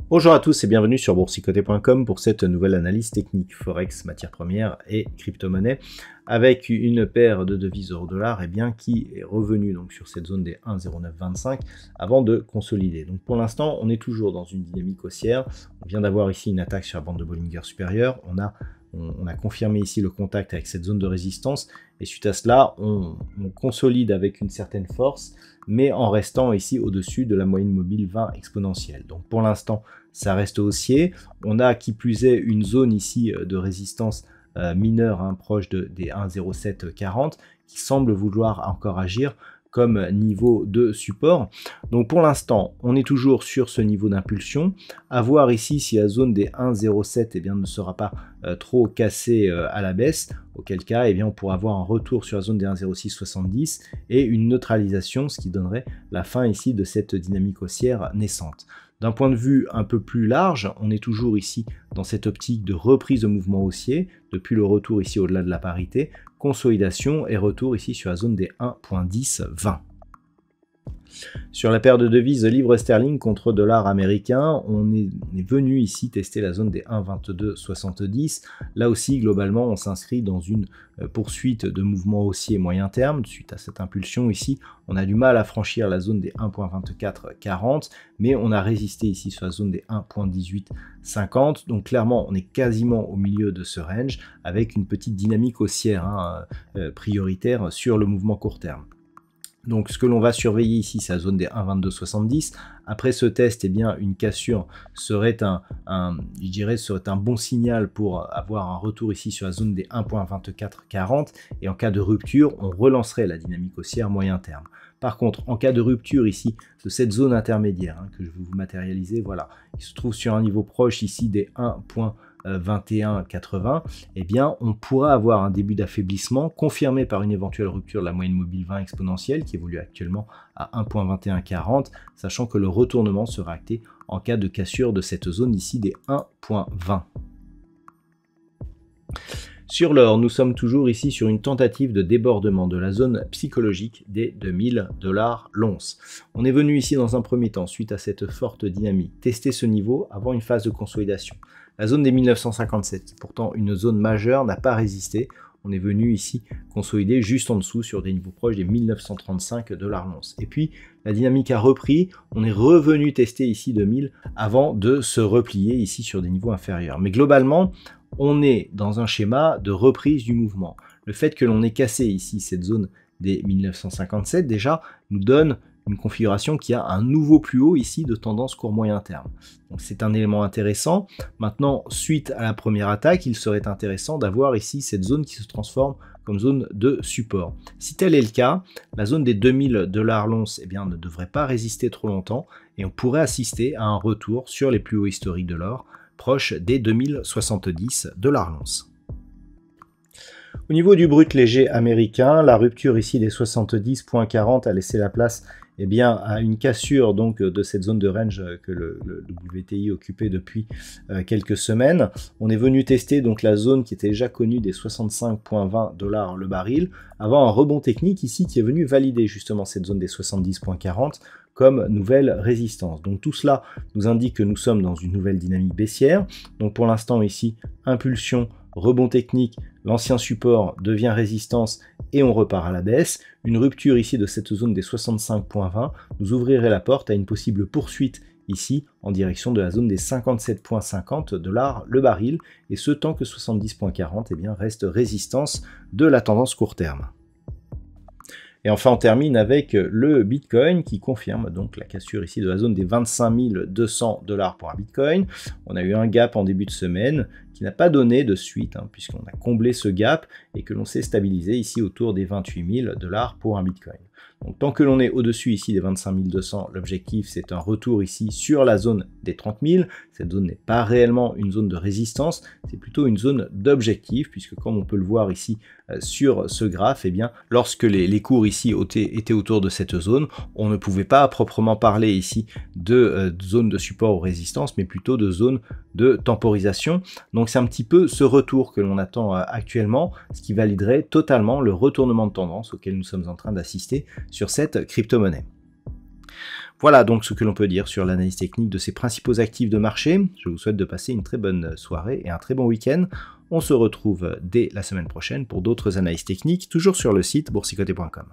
Bonjour à tous et bienvenue sur boursicoté.com pour cette nouvelle analyse technique Forex, matières premières et crypto-monnaie avec une paire de devises euro-dollar qui est revenue donc sur cette zone des 1,0925 avant de consolider. Donc pour l'instant, on est toujours dans une dynamique haussière. On vient d'avoir ici une attaque sur la bande de Bollinger supérieure. On a confirmé ici le contact avec cette zone de résistance et suite à cela, on consolide avec une certaine force, mais en restant ici au-dessus de la moyenne mobile 20 exponentielle. Donc pour l'instant, ça reste haussier. On a qui plus est une zone ici de résistance mineure proche des 1,0740 qui semble vouloir encore agir comme niveau de support. Donc pour l'instant, on est toujours sur ce niveau d'impulsion. À voir ici si la zone des 1,07 ne sera pas trop cassée à la baisse, auquel cas on pourra avoir un retour sur la zone des 1,0670 et une neutralisation, ce qui donnerait la fin ici de cette dynamique haussière naissante. D'un point de vue un peu plus large, on est toujours ici dans cette optique de reprise de mouvement haussier, depuis le retour ici au-delà de la parité, consolidation et retour ici sur la zone des 1,1020. Sur la paire de devises livre sterling contre dollar américain, on est venu ici tester la zone des 1,2270. Là aussi, globalement, on s'inscrit dans une poursuite de mouvement haussier moyen terme. Suite à cette impulsion ici, on a du mal à franchir la zone des 1,2440, mais on a résisté ici sur la zone des 1,1850. Donc clairement, on est quasiment au milieu de ce range avec une petite dynamique haussière prioritaire sur le mouvement court terme. Donc ce que l'on va surveiller ici, c'est la zone des 1,2270. Après ce test, une cassure serait serait un bon signal pour avoir un retour ici sur la zone des 1,2440. Et en cas de rupture, on relancerait la dynamique haussière moyen terme. Par contre, en cas de rupture ici de cette zone intermédiaire que je vais vous matérialiser, voilà, il se trouve sur un niveau proche ici des 1,2180, on pourra avoir un début d'affaiblissement confirmé par une éventuelle rupture de la moyenne mobile 20 exponentielle qui évolue actuellement à 1,2140, sachant que le retournement sera acté en cas de cassure de cette zone ici des 1,20. Sur l'or, nous sommes toujours ici sur une tentative de débordement de la zone psychologique des 2000 $ l'once. On est venu ici dans un premier temps, suite à cette forte dynamique, tester ce niveau avant une phase de consolidation. La zone des 1957, pourtant une zone majeure, n'a pas résisté. On est venu ici consolider juste en dessous sur des niveaux proches des 1935 $ l'once. Et puis la dynamique a repris, on est revenu tester ici 2000 avant de se replier ici sur des niveaux inférieurs. Mais globalement, on est dans un schéma de reprise du mouvement. Le fait que l'on ait cassé ici cette zone des 1957 déjà nous donne une configuration qui a un nouveau plus haut ici de tendance court moyen terme. Donc c'est un élément intéressant. Maintenant, suite à la première attaque, il serait intéressant d'avoir ici cette zone qui se transforme comme zone de support. Si tel est le cas, la zone des 2000 $ l'once ne devrait pas résister trop longtemps et on pourrait assister à un retour sur les plus hauts historiques de l'or, proche des 2070 $ l'once. Au niveau du brut léger américain, la rupture ici des 70,40 a laissé la place à une cassure donc de cette zone de range que le WTI occupait depuis quelques semaines. On est venu tester donc la zone qui était déjà connue des 65,20 $ le baril avant un rebond technique ici qui est venu valider justement cette zone des 70,40 comme nouvelle résistance. Donc tout cela nous indique que nous sommes dans une nouvelle dynamique baissière. Donc pour l'instant ici, impulsion, rebond technique, l'ancien support devient résistance et on repart à la baisse. Une rupture ici de cette zone des 65,20 nous ouvrirait la porte à une possible poursuite ici en direction de la zone des 57,50 $ le baril, et ce tant que 70,40 reste résistance de la tendance court terme. Et enfin, on termine avec le Bitcoin qui confirme donc la cassure ici de la zone des 25 200 $ pour un Bitcoin. On a eu un gap en début de semaine qui n'a pas donné de suite puisqu'on a comblé ce gap et que l'on s'est stabilisé ici autour des 28 000 $ pour un Bitcoin. Donc, tant que l'on est au-dessus ici des 25 200, l'objectif c'est un retour ici sur la zone des 30 000. Cette zone n'est pas réellement une zone de résistance, c'est plutôt une zone d'objectif, puisque comme on peut le voir ici sur ce graphe, eh bien, lorsque les cours ici étaient autour de cette zone, on ne pouvait pas à proprement parler ici de zone de support ou résistance, mais plutôt de zone de temporisation. Donc c'est un petit peu ce retour que l'on attend actuellement, ce qui validerait totalement le retournement de tendance auquel nous sommes en train d'assister sur cette crypto-monnaie. Voilà donc ce que l'on peut dire sur l'analyse technique de ces principaux actifs de marché. Je vous souhaite de passer une très bonne soirée et un très bon week-end. On se retrouve dès la semaine prochaine pour d'autres analyses techniques, toujours sur le site boursicoté.com.